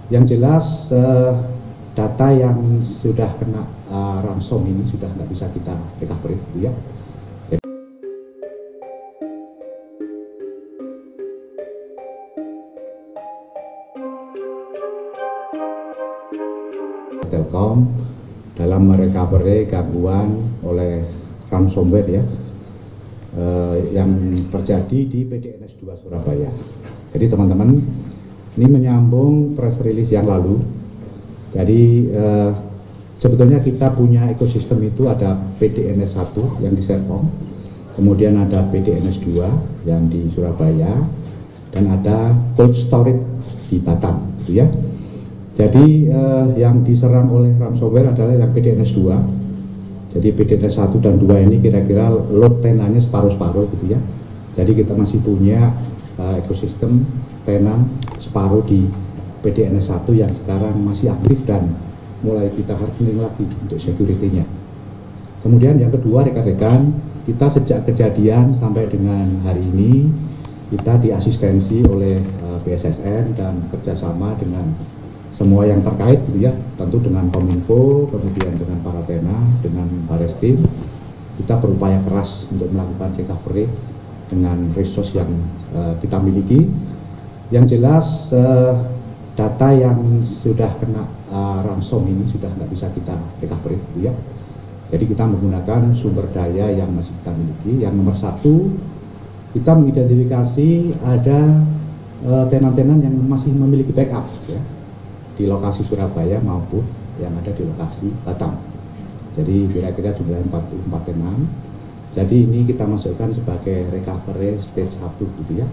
Yang jelas data yang sudah kena ransom ini sudah nggak bisa kita recovery, ya. Telkom dalam merecovery gangguan oleh ransomware ya yang terjadi di PDNS 2 Surabaya. Jadi teman-teman, ini menyambung press release yang lalu. Jadi sebetulnya kita punya ekosistem itu ada PDNS 1 yang di Serpong, kemudian ada PDNS 2 yang di Surabaya, dan ada cold storage di Batam, gitu ya. Jadi yang diserang oleh ransomware adalah yang PDNS 2. Jadi PDNS 1 dan 2 ini kira-kira load tenannya separuh-separuh gitu ya. Jadi kita masih punya ekosistem tenan separuh di PDNS 1 yang sekarang masih aktif dan mulai kita hardening lagi untuk security-nya. Kemudian yang kedua, rekan-rekan, kita sejak kejadian sampai dengan hari ini kita diasistensi oleh BSSN dan kerjasama dengan semua yang terkait gitu ya, tentu dengan Kominfo, kemudian dengan para tena, dengan Bareskrim. Kita berupaya keras untuk melakukan recovery dengan resource yang kita miliki. Yang jelas data yang sudah kena ransom ini sudah nggak bisa kita recovery gitu ya. Jadi kita menggunakan sumber daya yang masih kita miliki. Yang nomor satu, kita mengidentifikasi ada tenan-tenan yang masih memiliki backup ya, di lokasi Surabaya maupun yang ada di lokasi Batam. Jadi kira-kira jumlah 44 tenan. Jadi ini kita masukkan sebagai recovery stage 1 gitu ya.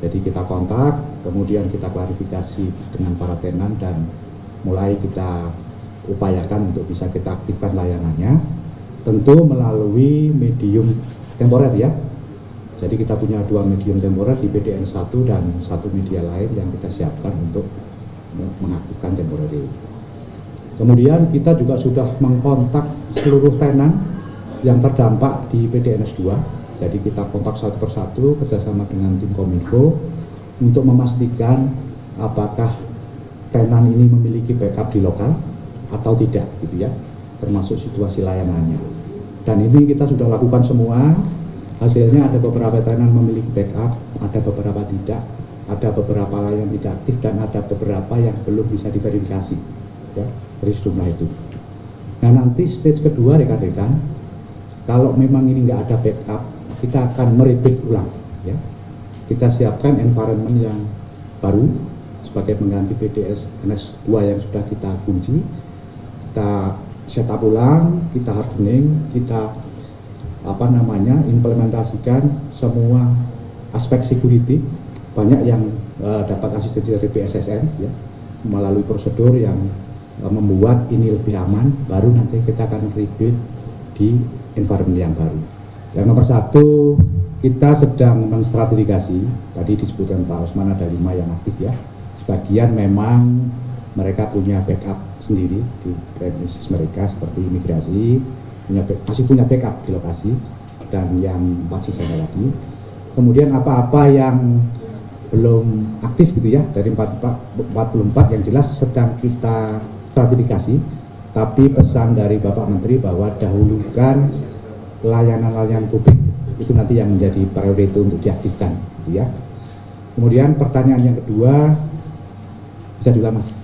Jadi kita kontak, kemudian kita klarifikasi dengan para tenan dan mulai kita upayakan untuk bisa kita aktifkan layanannya. Tentu melalui medium temporer ya. Jadi kita punya 2 medium temporer di PDN 1 dan 1 media lain yang kita siapkan untuk mengaktifkan temporary. Kemudian kita juga sudah mengkontak seluruh tenan yang terdampak di PDNS 2. Jadi kita kontak satu persatu kerjasama dengan tim Kominfo untuk memastikan apakah tenan ini memiliki backup di lokal atau tidak gitu ya, termasuk situasi layanannya. Dan ini kita sudah lakukan semua. Hasilnya ada beberapa tenan memiliki backup, ada beberapa tidak. Ada beberapa yang tidak aktif dan ada beberapa yang belum bisa diverifikasi ya, dari jumlah itu. Nah nanti stage kedua rekan-rekan, kalau memang ini nggak ada backup, kita akan merebuild ulang ya. Kita siapkan environment yang baru sebagai pengganti PDNS 2 yang sudah kita kunci. Kita setup ulang, kita hardening, kita implementasikan semua aspek security. Banyak yang dapat asistensi dari BSSN ya, melalui prosedur yang membuat ini lebih aman, baru nanti kita akan rebuild di environment yang baru. Yang nomor satu, kita sedang menstratifikasi, tadi disebutkan Pak Osman ada 5 yang aktif ya, sebagian memang mereka punya backup sendiri di premises mereka seperti imigrasi, masih punya backup di lokasi, dan yang 4 sisanya lagi. Kemudian apa-apa yang belum aktif gitu ya, dari 44 yang jelas sedang kita stratifikasi, tapi pesan dari Bapak Menteri bahwa dahulukan layanan-layanan publik itu nanti yang menjadi prioritas untuk diaktifkan gitu ya. Kemudian pertanyaan yang kedua, bisa diulang Mas?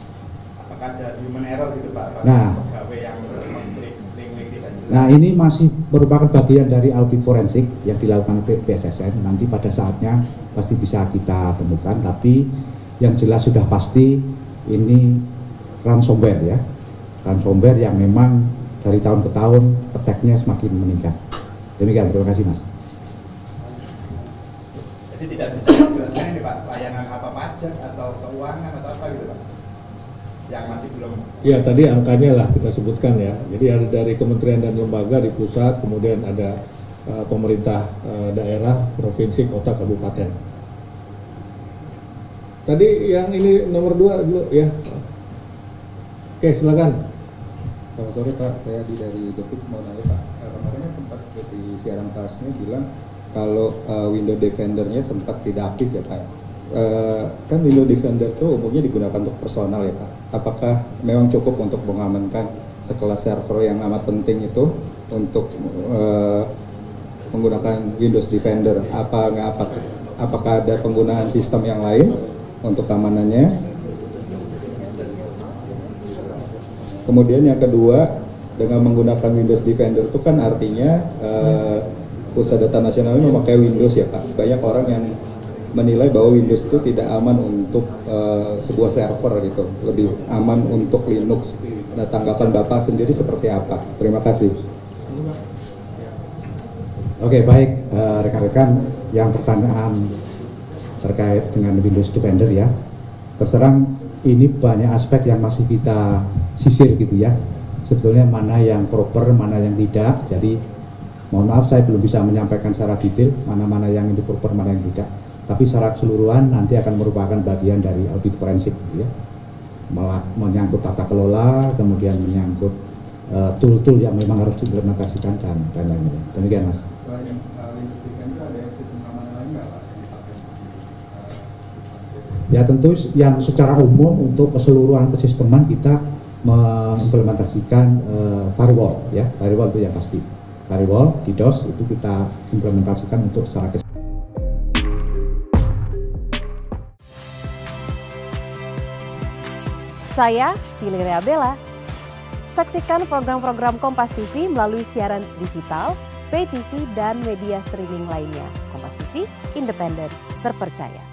Apakah ada human error gitu Pak? Nah, pegawai yang mengklik link-link tidak jelas? Nah ini masih merupakan bagian dari audit forensik yang dilakukan BSSN. Nanti pada saatnya pasti bisa kita temukan, tapi yang jelas sudah pasti ini ransomware ya, ransomware yang memang dari tahun ke tahun attack-nya semakin meningkat. Demikian, terima kasih Mas. Jadi tidak bisa dijelaskan ini Pak, layanan apa pajak atau keuangan atau apa gitu Pak, yang masih belum? Ya tadi angkanya lah kita sebutkan ya. Jadi ada dari kementerian dan lembaga di pusat, kemudian ada pemerintah daerah, provinsi, kota, kabupaten. Tadi yang ini nomor 2 dulu ya. Oke, silakan. Selamat sore Pak, saya dari Depik mau nanya Pak. Kemarin kan sempat di siaran persnya bilang kalau Windows Defender-nya sempat tidak aktif ya Pak. kan Windows Defender itu umumnya digunakan untuk personal ya Pak. Apakah memang cukup untuk mengamankan sekelas server yang amat penting itu untuk menggunakan Windows Defender? Apakah ada penggunaan sistem yang lain untuk keamanannya? Kemudian yang kedua, dengan menggunakan Windows Defender itu kan artinya Pusat Data Nasional ini memakai Windows ya Pak. Banyak orang yang menilai bahwa Windows itu tidak aman untuk sebuah server gitu, lebih aman untuk Linux. Nah, tanggapan Bapak sendiri seperti apa? Terima kasih. Oke, baik rekan-rekan, yang pertanyaan terkait dengan Windows Defender ya. Terus terang ini banyak aspek yang masih kita sisir gitu ya. Sebetulnya mana yang proper, mana yang tidak. Jadi mohon maaf saya belum bisa menyampaikan secara detail mana-mana yang ini proper, mana yang tidak. Tapi secara keseluruhan nanti akan merupakan bagian dari audit forensik gitu ya. Menyangkut tata kelola, kemudian menyangkut tool-tool yang memang harus diimplementasikan dan lain-lain. Demikian Mas. Selain Windows Defender ada sistem keamanan lain nggak Pak? Ya tentu yang secara umum untuk keseluruhan kesisteman kita mengimplementasikan firewall ya, firewall itu yang pasti. Firewall di DOS itu kita implementasikan untuk secara keseluruhan. Saya Valeria Bella. Saksikan program-program Kompas TV melalui siaran digital, pay TV, dan media streaming lainnya. Kompas TV, independen, terpercaya.